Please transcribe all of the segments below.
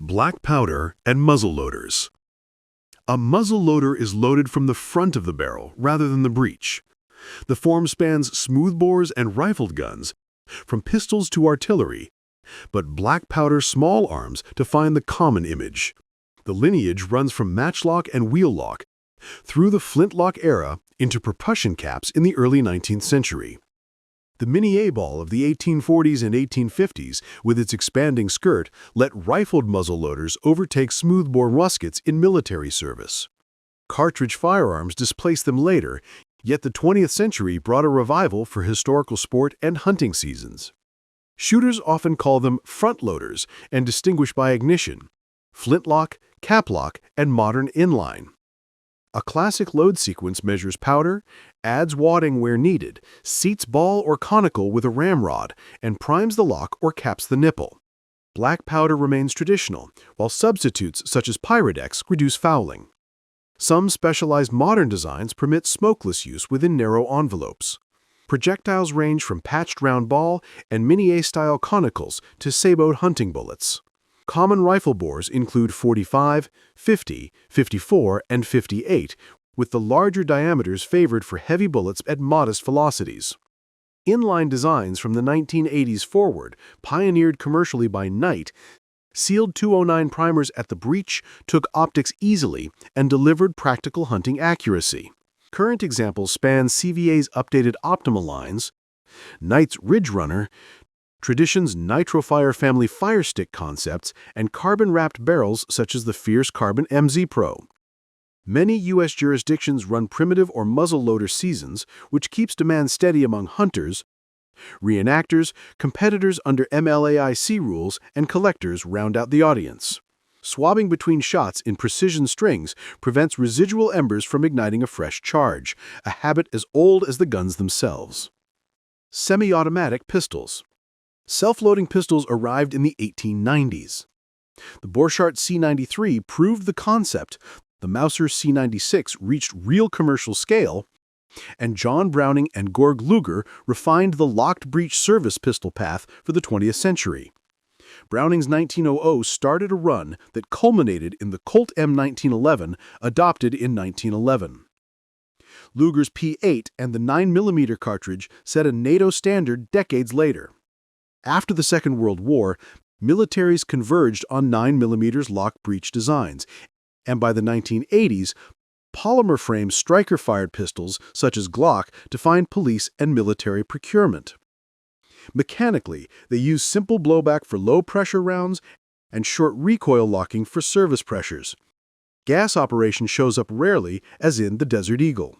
Black powder and muzzleloaders. A muzzleloader is loaded from the front of the barrel rather than the breech. The form spans smoothbores and rifled guns, from pistols to artillery, but black powder small arms define the common image. The lineage runs from matchlock and wheel lock through the flintlock era into percussion caps in the early 19th century. The mini A-ball of the 1840s and 1850s, with its expanding skirt, let rifled muzzleloaders overtake smoothbore muskets in military service. Cartridge firearms displaced them later, yet the 20th century brought a revival for historical sport and hunting seasons. Shooters often call them front loaders and distinguish by ignition: flintlock, caplock, and modern inline. A classic load sequence measures powder, adds wadding where needed, seats ball or conical with a ramrod, and primes the lock or caps the nipple. Black powder remains traditional, while substitutes such as Pyrodex reduce fouling. Some specialized modern designs permit smokeless use within narrow envelopes. Projectiles range from patched round ball and mini A-style conicals to saboed hunting bullets. Common rifle bores include 45, 50, 54, and 58, with the larger diameters favored for heavy bullets at modest velocities. Inline designs from the 1980s forward, pioneered commercially by Knight, sealed 209 primers at the breech, took optics easily, and delivered practical hunting accuracy. Current examples span CVA's updated Optimal lines, Knight's Ridge Runner, Tradition's Nitrofire family firestick concepts, and carbon-wrapped barrels such as the Fierce Carbon MZ Pro. Many U.S. jurisdictions run primitive or muzzleloader seasons, which keeps demand steady among hunters, reenactors, competitors under MLAIC rules, and collectors round out the audience. Swabbing between shots in precision strings prevents residual embers from igniting a fresh charge, a habit as old as the guns themselves. Semi-automatic pistols. Self-loading pistols arrived in the 1890s. The Borchardt C93 proved the concept, the Mauser C96 reached real commercial scale, and John Browning and Georg Luger refined the locked breech service pistol path for the 20th century. Browning's 1900 started a run that culminated in the Colt M1911, adopted in 1911. Luger's P8 and the 9mm cartridge set a NATO standard decades later. After the Second World War, militaries converged on 9mm lock breech designs, and by the 1980s, polymer-frame striker-fired pistols such as Glock defined police and military procurement. Mechanically, they use simple blowback for low-pressure rounds and short recoil locking for service pressures. Gas operation shows up rarely, as in the Desert Eagle.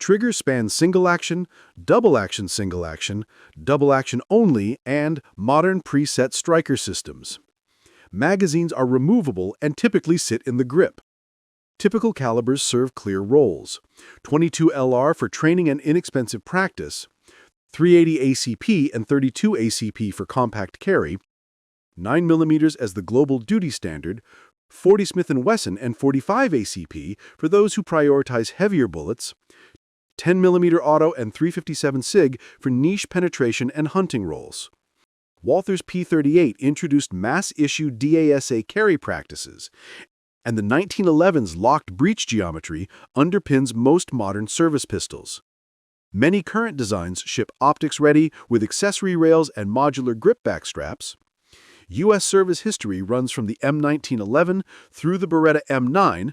Triggers span single-action, double-action single-action, double-action only, and modern preset striker systems. Magazines are removable and typically sit in the grip. Typical calibers serve clear roles: 22 LR for training and inexpensive practice, 380 ACP and 32 ACP for compact carry, 9mm as the global duty standard, 40 Smith & Wesson and 45 ACP for those who prioritize heavier bullets, 10mm auto and 357 SIG for niche penetration and hunting roles. Walther's P38 introduced mass-issue DASA carry practices, and the 1911's locked breech geometry underpins most modern service pistols. Many current designs ship optics-ready with accessory rails and modular grip-back straps. U.S. service history runs from the M1911 through the Beretta M9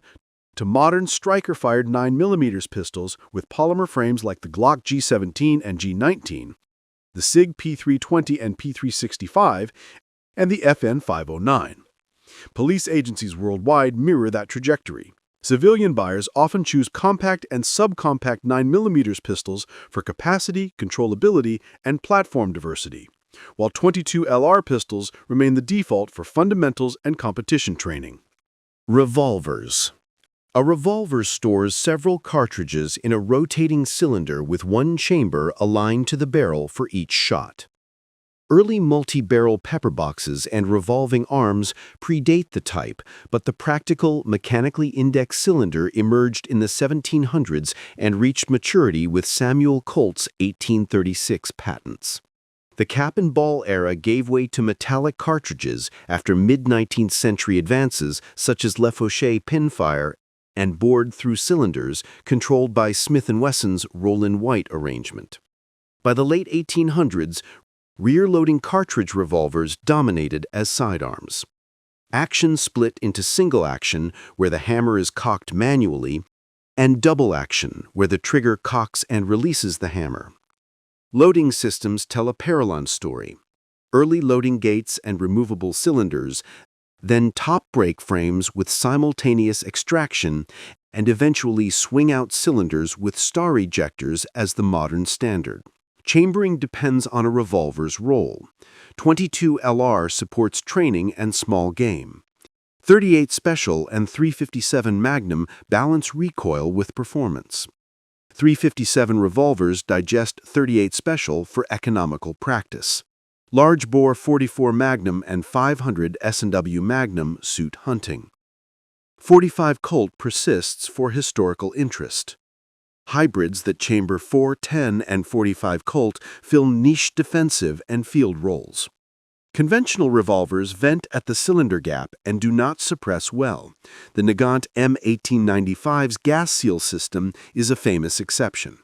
to modern striker-fired 9mm pistols with polymer frames like the Glock G17 and G19, the SIG P320 and P365, and the FN 509. Police agencies worldwide mirror that trajectory. Civilian buyers often choose compact and subcompact 9mm pistols for capacity, controllability, and platform diversity, while 22 LR pistols remain the default for fundamentals and competition training. Revolvers. A revolver stores several cartridges in a rotating cylinder with one chamber aligned to the barrel for each shot. Early multi-barrel pepper boxes and revolving arms predate the type, but the practical, mechanically indexed cylinder emerged in the 1700s and reached maturity with Samuel Colt's 1836 patents. The cap-and-ball era gave way to metallic cartridges after mid-19th century advances such as Lefaucheux pinfire and bored-through cylinders controlled by Smith & Wesson's roll-in-white arrangement. By the late 1800s, rear-loading cartridge revolvers dominated as sidearms. Action split into single action, where the hammer is cocked manually, and double action, where the trigger cocks and releases the hammer. Loading systems tell a parallel story. Early loading gates and removable cylinders, then top brake frames with simultaneous extraction, and eventually swing-out cylinders with star ejectors as the modern standard. Chambering depends on a revolver's role. 22 LR supports training and small game. 38 Special and 357 Magnum balance recoil with performance. 357 revolvers digest 38 Special for economical practice. Large-bore 44 Magnum and 500 S&W Magnum suit hunting. 45 Colt persists for historical interest. Hybrids that chamber 410 and 45 Colt fill niche defensive and field roles. Conventional revolvers vent at the cylinder gap and do not suppress well. The Nagant M1895's gas seal system is a famous exception.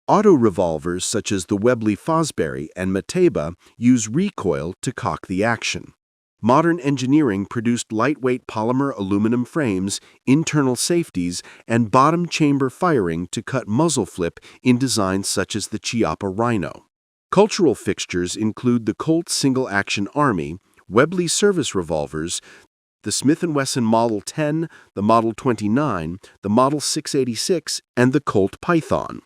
Auto revolvers such as the Webley Fosbury and Mateba use recoil to cock the action. Modern engineering produced lightweight polymer aluminum frames, internal safeties, and bottom chamber firing to cut muzzle flip in designs such as the Chiappa Rhino. Cultural fixtures include the Colt Single-Action Army, Webley service revolvers, the Smith & Wesson Model 10, the Model 29, the Model 686, and the Colt Python.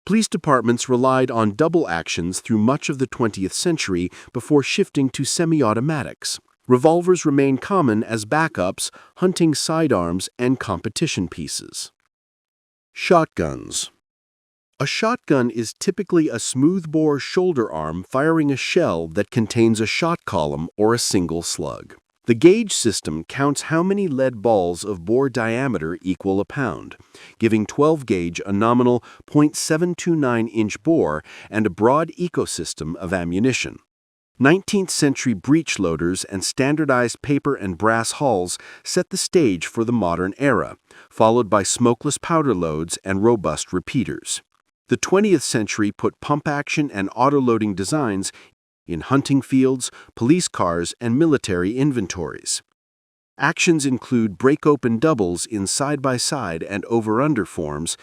Police departments relied on double actions through much of the 20th century before shifting to semi-automatics. Revolvers remain common as backups, hunting sidearms, and competition pieces. Shotguns. A shotgun is typically a smoothbore shoulder arm firing a shell that contains a shot column or a single slug. The gauge system counts how many lead balls of bore diameter equal a pound, giving 12-gauge a nominal .729-inch bore and a broad ecosystem of ammunition. 19th-century breech loaders and standardized paper and brass hulls set the stage for the modern era, followed by smokeless powder loads and robust repeaters. The 20th century put pump action and auto-loading designs in hunting fields, police cars, and military inventories. Actions include break-open doubles in side-by-side and over-under forms,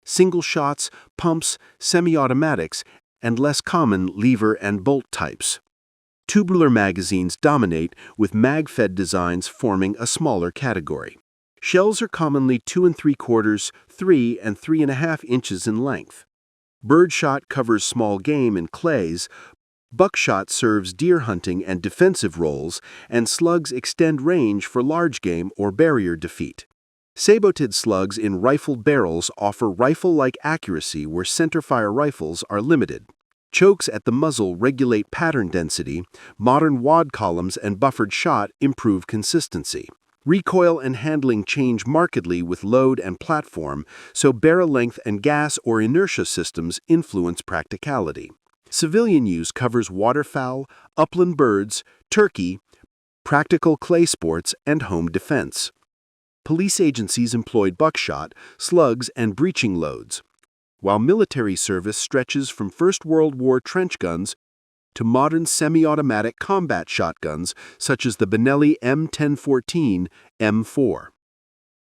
single shots, pumps, semi-automatics, and less common lever and bolt types. Tubular magazines dominate, with mag-fed designs forming a smaller category. Shells are commonly 2 3/4, 3 and 3.5 inches in length. Birdshot covers small game and clays, buckshot serves deer hunting and defensive roles, and slugs extend range for large game or barrier defeat. Saboted slugs in rifled barrels offer rifle-like accuracy where centerfire rifles are limited. Chokes at the muzzle regulate pattern density. Modern wad columns and buffered shot improve consistency. Recoil and handling change markedly with load and platform, so barrel length and gas or inertia systems influence practicality. Civilian use covers waterfowl, upland birds, turkey, practical clay sports, and home defense. Police agencies employed buckshot, slugs, and breaching loads, while military service stretches from First World War trench guns to modern semi-automatic combat shotguns such as the Benelli M1014 M4.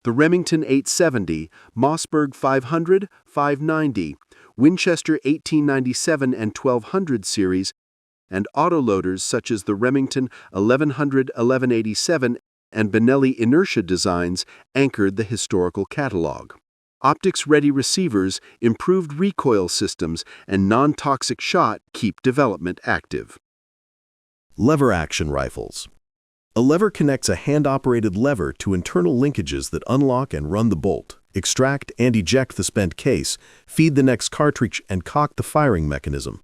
The Remington 870, Mossberg 500, 590, Winchester 1897 and 1200 series, and autoloaders such as the Remington 1100, 1187, and Benelli inertia designs anchored the historical catalog. Optics-ready receivers, improved recoil systems, and non-toxic shot keep development active. Lever-action rifles. A lever connects a hand-operated lever to internal linkages that unlock and run the bolt, extract and eject the spent case, feed the next cartridge, and cock the firing mechanism.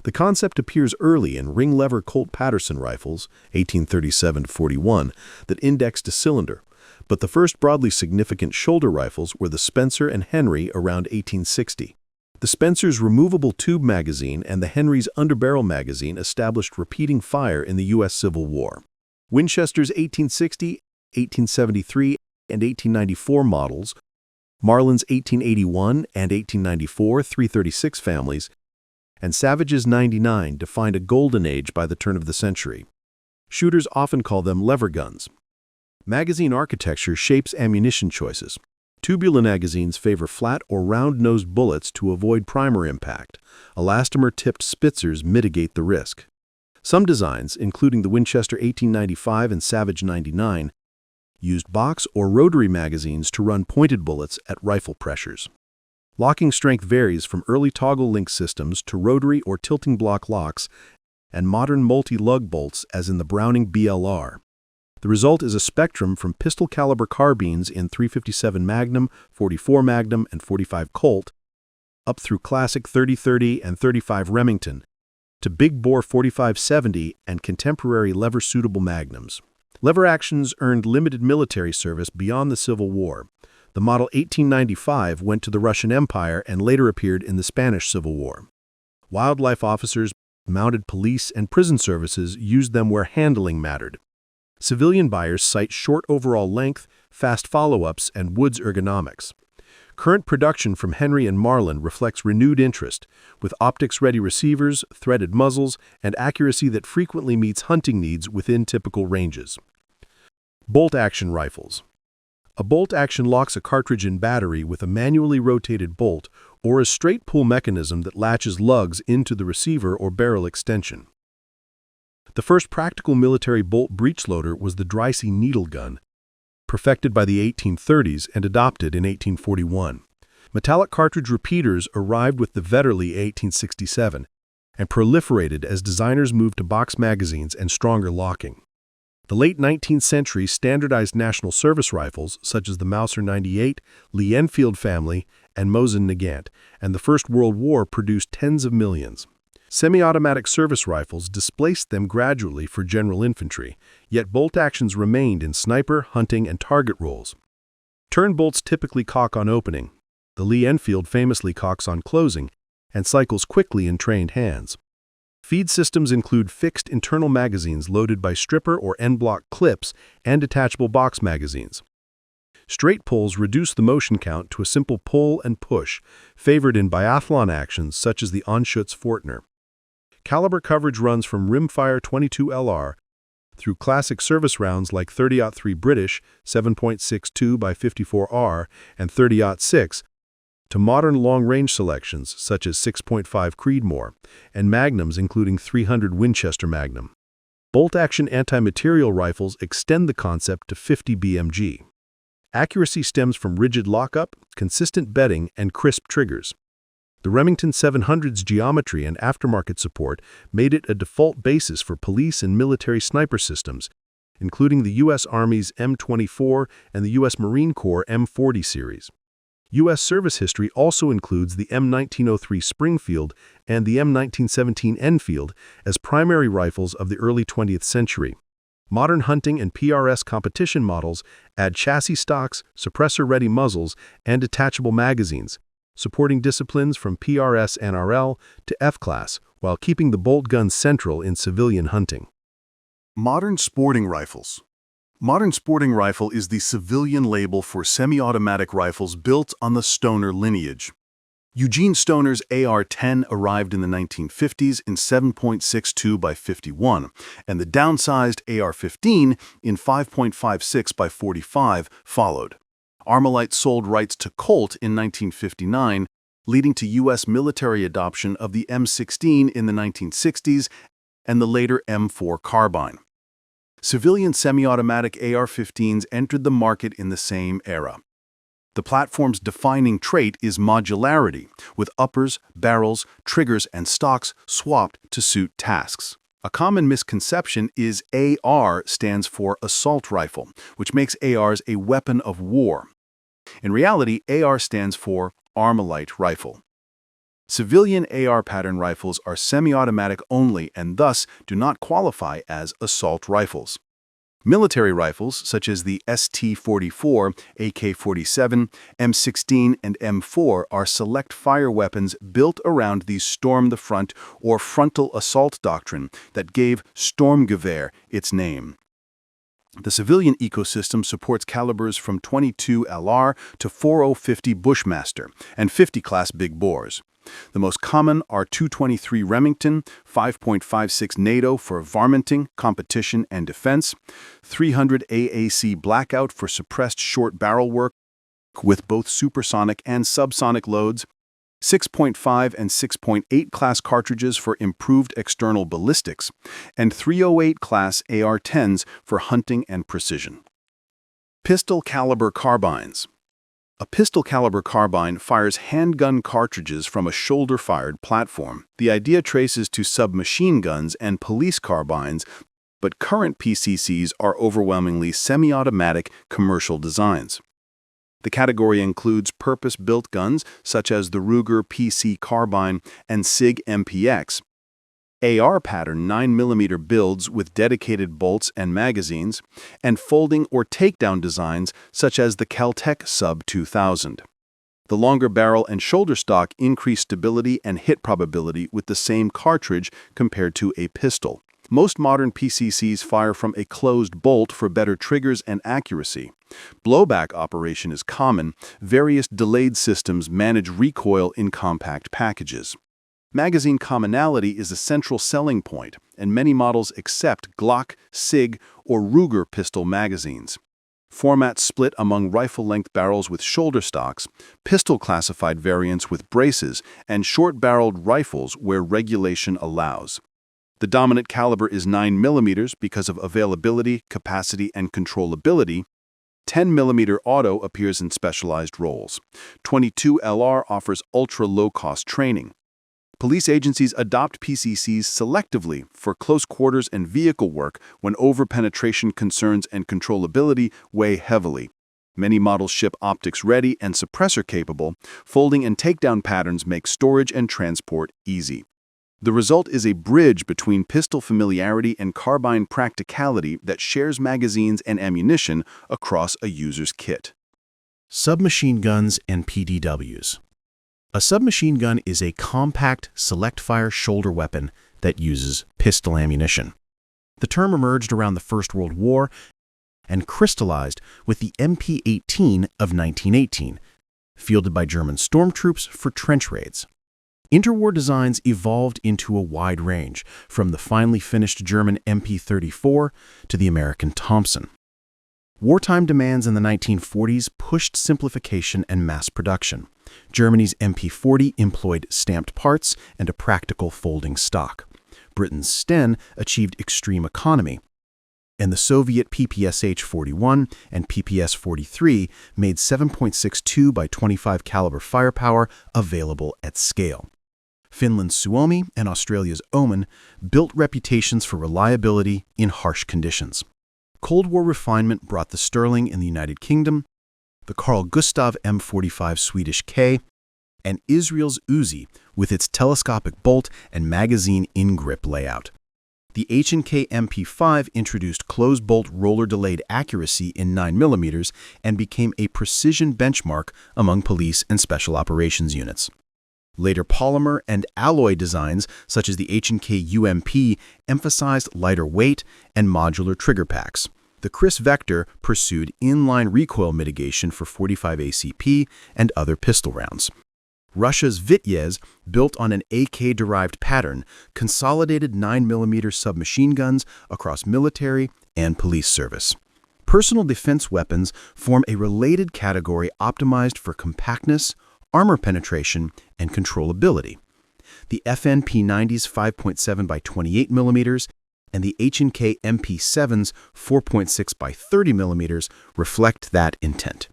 The concept appears early in ring-lever Colt Patterson rifles, 1837-41, that indexed a cylinder, but the first broadly significant shoulder rifles were the Spencer and Henry around 1860. The Spencer's removable tube magazine and the Henry's underbarrel magazine established repeating fire in the U.S. Civil War. Winchester's 1860, 1873, and 1894 models, Marlin's 1881 and 1894 .336 families, and Savage's 99 defined a golden age by the turn of the century. Shooters often call them lever guns. Magazine architecture shapes ammunition choices. Tubular magazines favor flat or round-nosed bullets to avoid primer impact. Elastomer-tipped Spitzers mitigate the risk. Some designs, including the Winchester 1895 and Savage 99, used box or rotary magazines to run pointed bullets at rifle pressures. Locking strength varies from early toggle link systems to rotary or tilting block locks and modern multi-lug bolts as in the Browning BLR. The result is a spectrum from pistol-caliber carbines in .357 Magnum, .44 Magnum, and .45 Colt, up through classic .30-30 and .35 Remington, to big-bore .45-70 and contemporary lever-suitable Magnums. Lever actions earned limited military service beyond the Civil War. The Model 1895 went to the Russian Empire and later appeared in the Spanish Civil War. Wildlife officers, mounted police, and prison services used them where handling mattered. Civilian buyers cite short overall length, fast follow-ups, and Woods ergonomics. Current production from Henry and Marlin reflects renewed interest, with optics-ready receivers, threaded muzzles, and accuracy that frequently meets hunting needs within typical ranges. Bolt-action rifles. A bolt action locks a cartridge in battery with a manually rotated bolt or a straight pull mechanism that latches lugs into the receiver or barrel extension. The first practical military bolt breech loader was the Dreyse needle gun, perfected by the 1830s and adopted in 1841. Metallic cartridge repeaters arrived with the Vetterli 1867 and proliferated as designers moved to box magazines and stronger locking. The late 19th century standardized national service rifles, such as the Mauser 98, Lee Enfield family, and Mosin Nagant, and the First World War produced tens of millions. Semi-automatic service rifles displaced them gradually for general infantry, yet bolt actions remained in sniper, hunting, and target roles. Turn bolts typically cock on opening. The Lee Enfield famously cocks on closing and cycles quickly in trained hands. Feed systems include fixed internal magazines loaded by stripper or end-block clips and detachable box magazines. Straight pulls reduce the motion count to a simple pull and push, favored in biathlon actions such as the Anschutz Fortner. Caliber coverage runs from rimfire 22 LR through classic service rounds like 30-03 British 7.62 by 54R and 30-06 to modern long-range selections such as 6.5 Creedmoor and magnums including 300 Winchester Magnum. Bolt-action anti-material rifles extend the concept to 50 BMG. Accuracy stems from rigid lockup, consistent bedding, and crisp triggers. The Remington 700's geometry and aftermarket support made it a default basis for police and military sniper systems, including the U.S. Army's M24 and the U.S. Marine Corps M40 series. U.S. service history also includes the M1903 Springfield and the M1917 Enfield as primary rifles of the early 20th century. Modern hunting and PRS competition models add chassis stocks, suppressor-ready muzzles, and detachable magazines, supporting disciplines from PRS NRL to F-Class while keeping the bolt gun central in civilian hunting. Modern sporting rifles. Modern sporting rifle is the civilian label for semi-automatic rifles built on the Stoner lineage. Eugene Stoner's AR-10 arrived in the 1950s in 7.62 by 51, and the downsized AR-15 in 5.56 by 45 followed. Armalite sold rights to Colt in 1959, leading to U.S. military adoption of the M16 in the 1960s and the later M4 carbine. Civilian semi-automatic AR-15s entered the market in the same era. The platform's defining trait is modularity, with uppers, barrels, triggers, and stocks swapped to suit tasks. A common misconception is AR stands for assault rifle, which makes ARs a weapon of war. In reality, AR stands for Armalite rifle. Civilian AR pattern rifles are semi-automatic only and thus do not qualify as assault rifles. Military rifles, such as the ST-44, AK-47, M16, and M4, are select fire weapons built around the storm the front or frontal assault doctrine that gave Sturmgewehr its name. The civilian ecosystem supports calibers from .22 LR to .4050 Bushmaster and 50 class big bores. The most common are .223 Remington, 5.56 NATO for varminting, competition, and defense, 300 AAC Blackout for suppressed short barrel work with both supersonic and subsonic loads, 6.5 and 6.8 class cartridges for improved external ballistics, and 308 class AR-10s for hunting and precision. Pistol caliber carbines. A pistol caliber carbine fires handgun cartridges from a shoulder-fired platform. The idea traces to submachine guns and police carbines, but current PCCs are overwhelmingly semi-automatic commercial designs. The category includes purpose-built guns such as the Ruger PC Carbine and SIG MPX, AR pattern 9mm builds with dedicated bolts and magazines, and folding or takedown designs such as the Kel-Tec Sub 2000. The longer barrel and shoulder stock increase stability and hit probability with the same cartridge compared to a pistol. Most modern PCCs fire from a closed bolt for better triggers and accuracy. Blowback operation is common. Various delayed systems manage recoil in compact packages. Magazine commonality is a central selling point, and many models accept Glock, SIG, or Ruger pistol magazines. Formats split among rifle-length barrels with shoulder stocks, pistol-classified variants with braces, and short-barreled rifles where regulation allows. The dominant caliber is 9mm because of availability, capacity, and controllability. 10mm auto appears in specialized roles. .22 LR offers ultra-low-cost training. Police agencies adopt PCCs selectively for close quarters and vehicle work when over-penetration concerns and controllability weigh heavily. Many models ship optics-ready and suppressor-capable. Folding and takedown patterns make storage and transport easy. The result is a bridge between pistol familiarity and carbine practicality that shares magazines and ammunition across a user's kit. Submachine guns and PDWs. A submachine gun is a compact, select-fire shoulder weapon that uses pistol ammunition. The term emerged around the First World War and crystallized with the MP-18 of 1918, fielded by German stormtroops for trench raids. Interwar designs evolved into a wide range, from the finely finished German MP-34 to the American Thompson. Wartime demands in the 1940s pushed simplification and mass production. Germany's MP-40 employed stamped parts and a practical folding stock. Britain's Sten achieved extreme economy, and the Soviet PPSH-41 and PPS-43 made 7.62 by 25 caliber firepower available at scale. Finland's Suomi and Australia's Oman built reputations for reliability in harsh conditions. Cold War refinement brought the Sterling in the United Kingdom, the Carl Gustaf M45 Swedish K, and Israel's Uzi with its telescopic bolt and magazine in-grip layout. The H&K MP5 introduced closed-bolt roller-delayed accuracy in 9mm and became a precision benchmark among police and special operations units. Later polymer and alloy designs, such as the H&K UMP, emphasized lighter weight and modular trigger packs. The Chris Vector pursued inline recoil mitigation for 45 ACP and other pistol rounds. Russia's Vityaz, built on an AK-derived pattern, consolidated 9mm submachine guns across military and police service. Personal defense weapons form a related category optimized for compactness, armor penetration, and controllability. The FNP-90's 5.7 by 28mm and the H&K MP7's 4.6 by 30mm reflect that intent.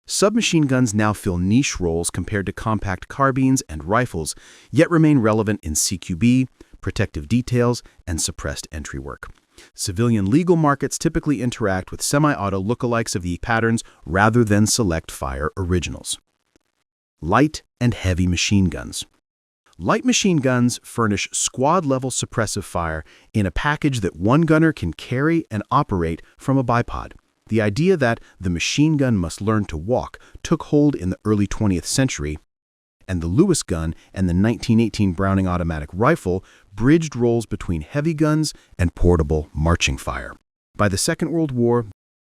Submachine guns now fill niche roles compared to compact carbines and rifles, yet remain relevant in CQB, protective details, and suppressed entry work. Civilian legal markets typically interact with semi-auto lookalikes of the patterns rather than select fire originals. Light and heavy machine guns. Light machine guns furnish squad-level suppressive fire in a package that one gunner can carry and operate from a bipod. The idea that the machine gun must learn to walk took hold in the early 20th century, and the Lewis gun and the 1918 Browning automatic rifle bridged roles between heavy guns and portable marching fire. By the Second World War,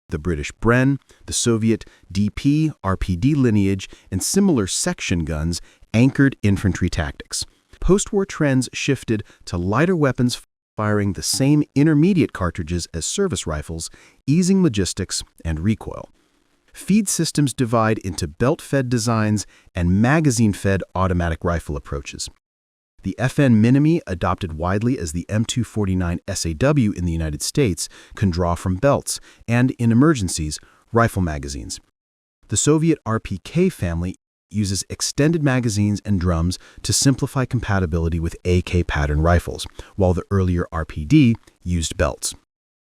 the British Bren, the Soviet DP, RPD lineage, and similar section guns anchored infantry tactics. Post-war trends shifted to lighter weapons firing the same intermediate cartridges as service rifles, easing logistics and recoil. Feed systems divide into belt-fed designs and magazine-fed automatic rifle approaches. The FN Minimi, adopted widely as the M249 SAW in the United States, can draw from belts and, in emergencies, rifle magazines. The Soviet RPK family uses extended magazines and drums to simplify compatibility with AK pattern rifles, while the earlier RPD used belts.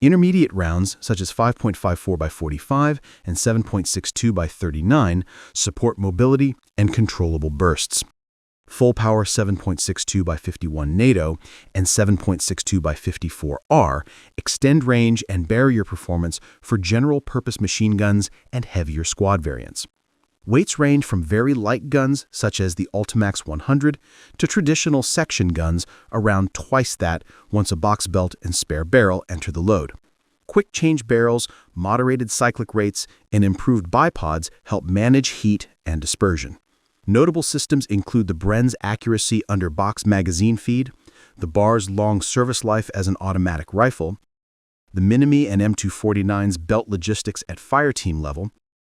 Intermediate rounds, such as 5.54 by 45 and 7.62 by 39, support mobility and controllable bursts. Full-power 7.62 by 51 NATO and 7.62 by 54R extend range and barrier performance for general-purpose machine guns and heavier squad variants. Weights range from very light guns, such as the Ultimax 100, to traditional section guns around twice that once a box belt and spare barrel enter the load. Quick change barrels, moderated cyclic rates, and improved bipods help manage heat and dispersion. Notable systems include the Bren's accuracy under box magazine feed, the Bar's long service life as an automatic rifle, the Minimi and M249's belt logistics at fireteam level,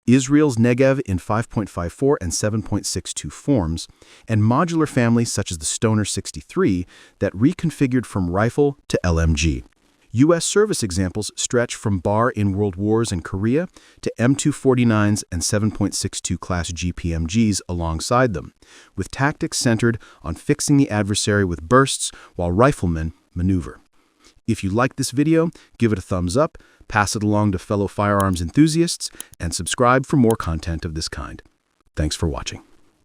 Israel's Negev in 5.54 and 7.62 forms, and modular families such as the Stoner 63 that reconfigured from rifle to LMG. U.S. service examples stretch from Bar in World Wars and Korea to M249s and 7.62 class GPMGs alongside them, with tactics centered on fixing the adversary with bursts while riflemen maneuver. If you like this video, give it a thumbs up, pass it along to fellow firearms enthusiasts, and subscribe for more content of this kind. Thanks for watching.